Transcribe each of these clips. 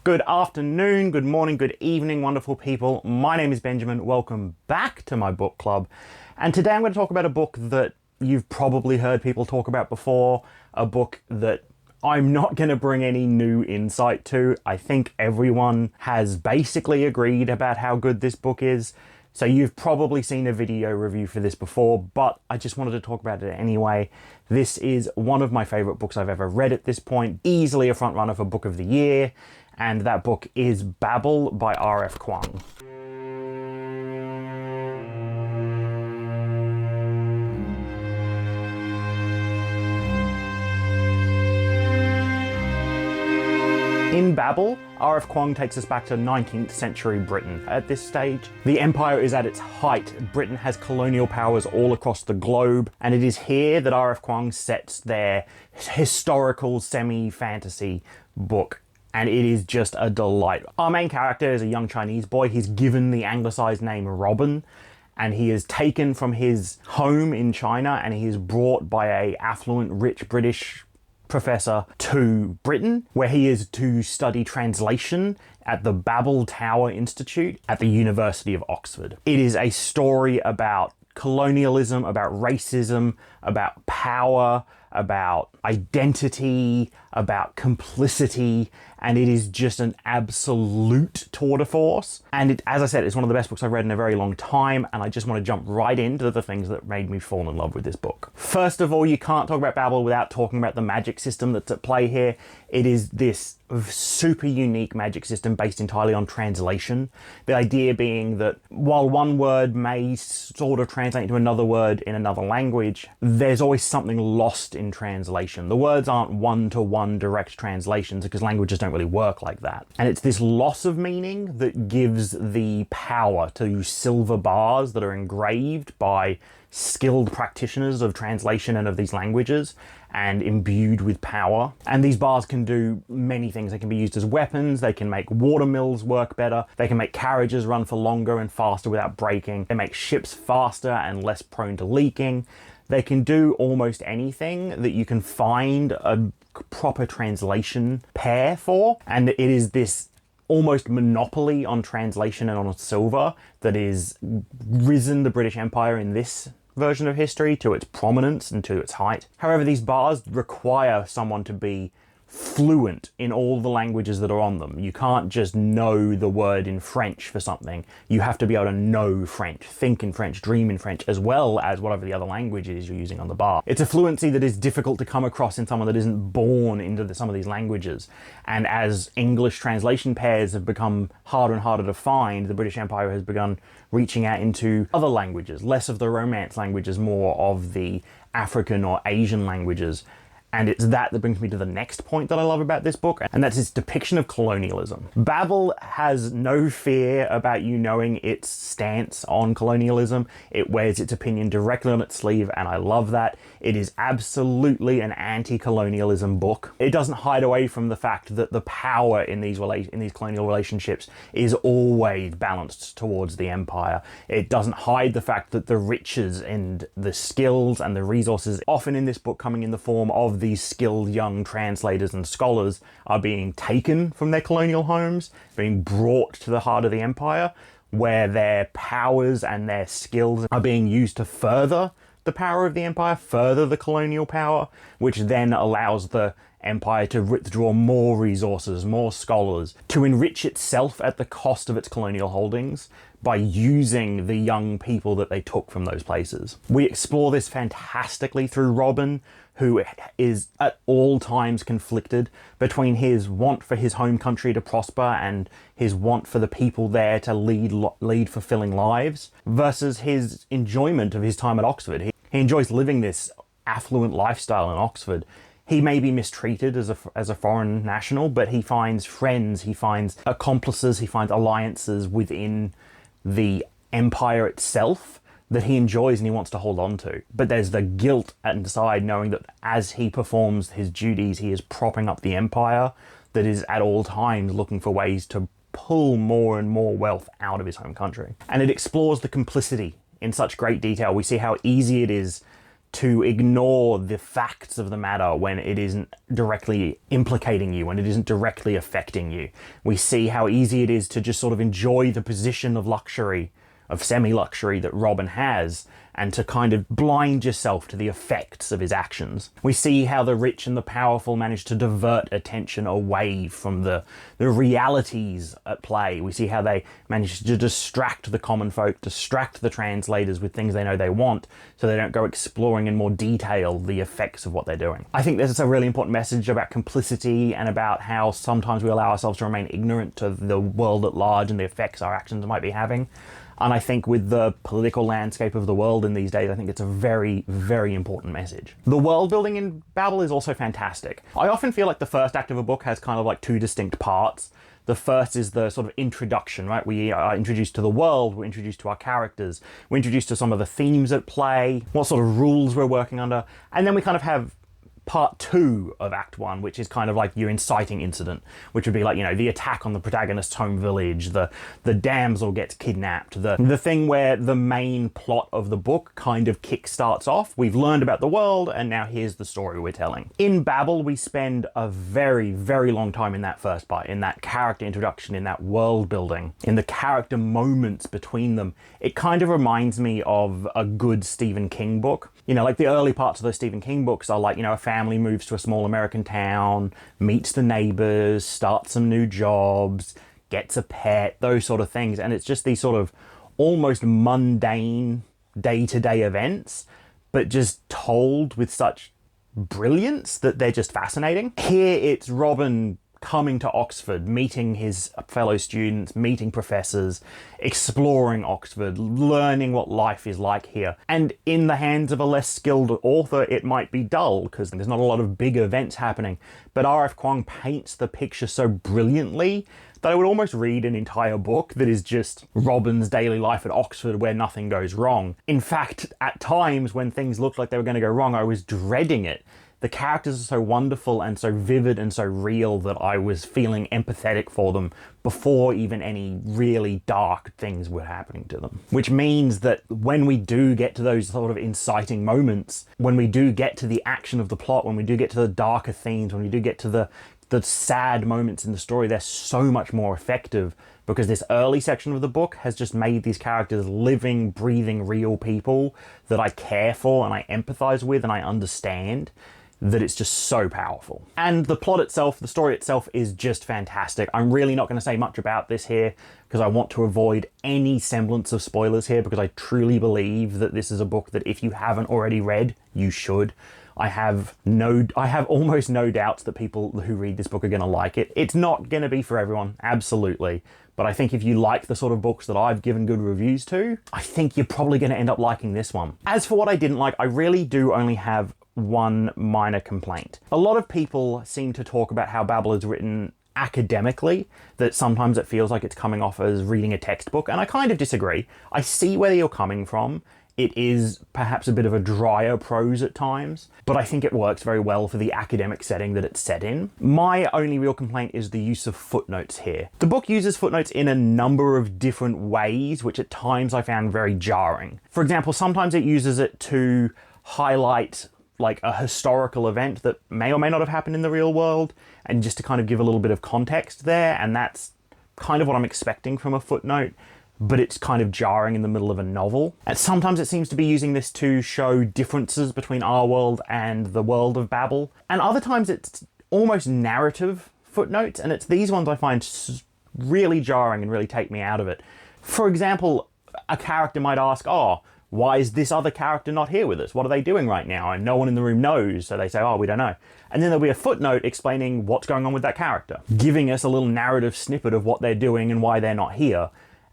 Good afternoon, good morning, good evening, wonderful people. My name is Benjamin. Welcome back to my book club. And today I'm going to talk about a book that you've probably heard people talk about before, a book that I'm not going to bring any new insight to. I think everyone has basically agreed about how good this book is. So you've probably seen a video review for this before, but I just wanted to talk about it anyway. This is one of my favorite books I've ever read at this point, easily a front runner for Book of the Year, and that book is Babel by R.F. Kuang. In Babel, R.F. Kuang takes us back to 19th century Britain. At this stage, the empire is at its height. Britain has colonial powers all across the globe, and it is here that R.F. Kuang sets their historical semi-fantasy book. And it is just a delight. Our main character is a young Chinese boy. He's given the anglicized name Robin, and he is taken from his home in China and he is brought by a affluent, rich British professor to Britain, where he is to study translation at the Babel Tower Institute at the University of Oxford. It is a story about colonialism, about racism, about power, about identity, about complicity, and it is just an absolute tour de force. And it, as I said, it's one of the best books I've read in a very long time, and I just want to jump right into the things that made me fall in love with this book. First of all, you can't talk about Babel without talking about the magic system that's at play here. It is this super unique magic system based entirely on translation. The idea being that while one word may sort of translate into another word in another language, there's always something lost in translation. The words aren't one-to-one direct translations because languages don't really work like that. And it's this loss of meaning that gives the power to silver bars that are engraved by skilled practitioners of translation and of these languages and imbued with power. And these bars can do many things. They can be used as weapons, they can make water mills work better, they can make carriages run for longer and faster without breaking, they make ships faster and less prone to leaking. They can do almost anything that you can find a proper translation pair for, and it is this almost monopoly on translation and on silver that is risen the British Empire in this version of history to its prominence and to its height. However, these bars require someone to be fluent in all the languages that are on them. You can't just know the word in French for something. You have to be able to know French, think in French, dream in French, as well as whatever the other language is you're using on the bar. It's a fluency that is difficult to come across in someone that isn't born into some of these languages. And as English translation pairs have become harder and harder to find, the British Empire has begun reaching out into other languages, less of the Romance languages, more of the African or Asian languages. And it's that brings me to the next point that I love about this book, and that's its depiction of colonialism. Babel has no fear about you knowing its stance on colonialism. It wears its opinion directly on its sleeve, and I love that. It is absolutely an anti-colonialism book. It doesn't hide away from the fact that the power in these colonial relationships is always balanced towards the empire. It doesn't hide the fact that the riches and the skills and the resources, often in this book coming in the form of these skilled young translators and scholars, are being taken from their colonial homes, being brought to the heart of the empire, where their powers and their skills are being used to further the power of the empire, further the colonial power, which then allows the empire to withdraw more resources, more scholars, to enrich itself at the cost of its colonial holdings by using the young people that they took from those places. We explore this fantastically through Robin, who is at all times conflicted between his want for his home country to prosper and his want for the people there to lead fulfilling lives, versus his enjoyment of his time at Oxford. He enjoys living this affluent lifestyle in Oxford. He may be mistreated as a foreign national, but he finds friends, he finds accomplices, he finds alliances within the empire itself that he enjoys and he wants to hold on to. But there's the guilt inside, knowing that as he performs his duties, he is propping up the empire that is at all times looking for ways to pull more and more wealth out of his home country. And it explores the complicity in such great detail. We see how easy it is to ignore the facts of the matter when it isn't directly implicating you, when it isn't directly affecting you. We see how easy it is to just sort of enjoy the position of luxury, of semi-luxury that Robin has, and to kind of blind yourself to the effects of his actions. We see how the rich and the powerful manage to divert attention away from the realities at play. We see how they manage to distract the common folk, distract the translators with things they know they want, so they don't go exploring in more detail the effects of what they're doing. I think this is a really important message about complicity and about how sometimes we allow ourselves to remain ignorant to the world at large and the effects our actions might be having. And I think with the political landscape of the world in these days, I think it's a very, very important message. The world building in Babel is also fantastic. I often feel like the first act of a book has kind of like two distinct parts. The first is the sort of introduction, right? We are introduced to the world, we're introduced to our characters, we're introduced to some of the themes at play, what sort of rules we're working under, and then we kind of have part 2 of Act 1, which is kind of like your inciting incident, which would be like, you know, the attack on the protagonist's home village, the damsel gets kidnapped, the thing where the main plot of the book kind of kickstarts off. We've learned about the world, and now here's the story we're telling. In Babel, we spend a very, very long time in that first part, in that character introduction, in that world building, in the character moments between them. It kind of reminds me of a good Stephen King book. You know, like the early parts of those Stephen King books are like, you know, a family moves to a small American town, meets the neighbors, starts some new jobs, gets a pet, those sort of things. And it's just these sort of almost mundane day-to-day events, but just told with such brilliance that they're just fascinating. Here it's Robin coming to Oxford, meeting his fellow students, meeting professors, exploring Oxford, learning what life is like here. And in the hands of a less skilled author, it might be dull because there's not a lot of big events happening. But R.F. Kuang paints the picture so brilliantly that I would almost read an entire book that is just Robin's daily life at Oxford where nothing goes wrong. In fact, at times when things looked like they were going to go wrong, I was dreading it. The characters are so wonderful and so vivid and so real that I was feeling empathetic for them before even any really dark things were happening to them. Which means that when we do get to those sort of inciting moments, when we do get to the action of the plot, when we do get to the darker themes, when we do get to the sad moments in the story, they're so much more effective because this early section of the book has just made these characters living, breathing, real people that I care for and I empathize with and I understand, that it's just so powerful. And the plot itself, the story itself is just fantastic. I'm really not going to say much about this here because I want to avoid any semblance of spoilers here because I truly believe that this is a book that if you haven't already read, you should. I have almost no doubts that people who read this book are going to like it. It's not going to be for everyone, absolutely. But I think if you like the sort of books that I've given good reviews to, I think you're probably going to end up liking this one. As for what I didn't like, I really do only have one minor complaint. A lot of people seem to talk about how Babel is written academically, that sometimes it feels like it's coming off as reading a textbook, and I kind of disagree. I see where you're coming from. It is perhaps a bit of a drier prose at times, but I think it works very well for the academic setting that it's set in. My only real complaint is the use of footnotes here. The book uses footnotes in a number of different ways, which at times I found very jarring. For example, sometimes it uses it to highlight like a historical event that may or may not have happened in the real world, and just to kind of give a little bit of context there, and that's kind of what I'm expecting from a footnote, but it's kind of jarring in the middle of a novel. And sometimes it seems to be using this to show differences between our world and the world of Babel, and other times it's almost narrative footnotes, and it's these ones I find really jarring and really take me out of it. For example, a character might ask, oh, why is this other character not here with us? What are they doing right now? And no one in the room knows, so they say, oh, we don't know. And then there'll be a footnote explaining what's going on with that character, giving us a little narrative snippet of what they're doing and why they're not here.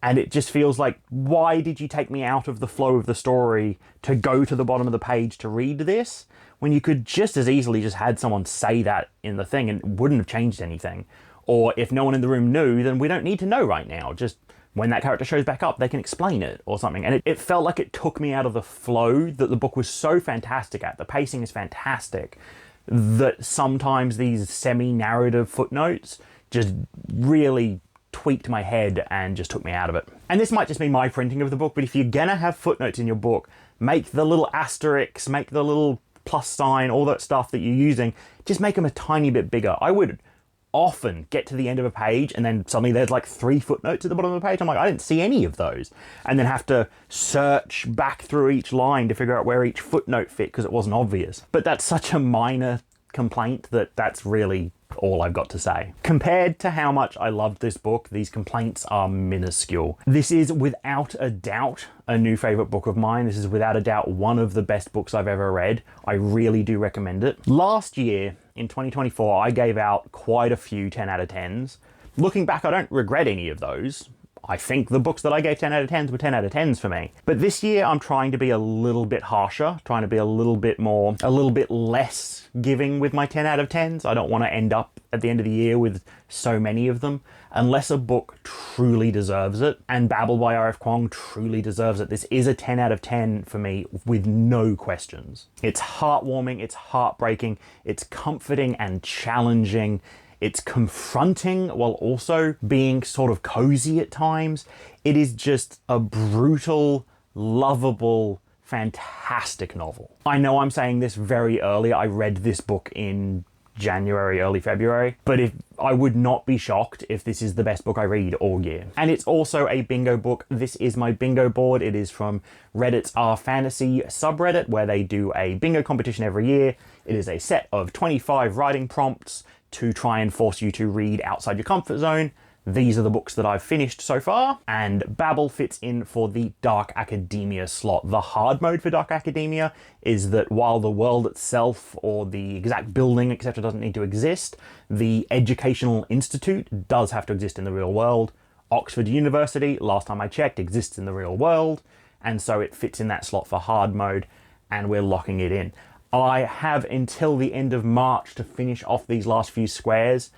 And it just feels like, why did you take me out of the flow of the story to go to the bottom of the page to read this, when you could just as easily just had someone say that in the thing and it wouldn't have changed anything? Or if no one in the room knew, then we don't need to know right now. Just when that character shows back up, they can explain it or something. And it felt like it took me out of the flow that the book was so fantastic at. The pacing is fantastic, that sometimes these semi-narrative footnotes just really tweaked my head and just took me out of it. And this might just be my printing of the book, but if you're gonna have footnotes in your book, make the little asterisks, make the little plus sign, all that stuff that you're using, just make them a tiny bit bigger. I would often get to the end of a page and then suddenly there's like 3 footnotes at the bottom of the page. I'm like, I didn't see any of those. And then have to search back through each line to figure out where each footnote fit because it wasn't obvious. But that's such a minor complaint that that's really all I've got to say. Compared to how much I loved this book, these complaints are minuscule. This is without a doubt a new favorite book of mine. This is without a doubt one of the best books I've ever read. I really do recommend it. Last year, in 2024, I gave out quite a few 10 out of 10s. Looking back, I don't regret any of those. I think the books that I gave 10 out of 10s were 10 out of 10s for me. But this year I'm trying to be a little bit harsher, trying to be a little bit less giving with my 10 out of 10s. I don't want to end up at the end of the year with so many of them, unless a book truly deserves it. And Babel by R.F. Kuang truly deserves it. This is a 10 out of 10 for me with no questions. It's heartwarming, it's heartbreaking, it's comforting and challenging. It's confronting while also being sort of cozy at times. It is just a brutal, lovable, fantastic novel. I know I'm saying this very early. I read this book in January, early February, but I would not be shocked if this is the best book I read all year. And it's also a bingo book. This is my bingo board. It is from Reddit's ℚ_fantasy subreddit, where they do a bingo competition every year. It is a set of 25 writing prompts to try and force you to read outside your comfort zone. These are the books that I've finished so far, and Babel fits in for the dark academia slot. The hard mode for dark academia is that while the world itself or the exact building, etc., doesn't need to exist, the educational institute does have to exist in the real world. Oxford University, last time I checked, exists in the real world, and so it fits in that slot for hard mode, and we're locking it in. I have until the end of March to finish off these last few squares,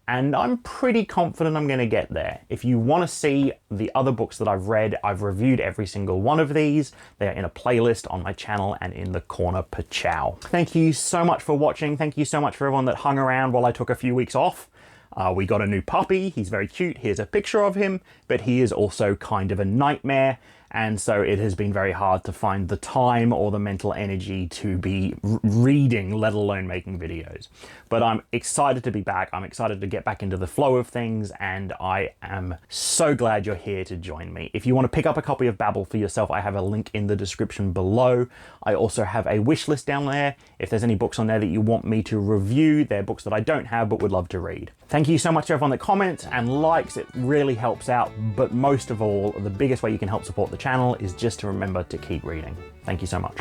and I'm pretty confident I'm going to get there. If you want to see the other books that I've read, I've reviewed every single one of these. They're in a playlist on my channel and in the corner ℎ𝕁𝕬. Thank you so much for watching. Thank you so much for everyone that hung around while I took a few weeks off. We got a new puppy. He's very cute. Here's a picture of him, but he is also kind of a nightmare. And so it has been very hard to find the time or the mental energy to be reading, let alone making videos. But I'm excited to be back. I'm excited to get back into the flow of things, and I am so glad you're here to join me. If you want to pick up a copy of Babel for yourself, I have a link in the description below. I also have a wish list down there. If there's any books on there that you want me to review, they're books that I don't have but would love to read. Thank you so much to everyone that comments and likes. It really helps out. But most of all, the biggest way you can help support the channel is just to remember to keep reading. Thank you so much.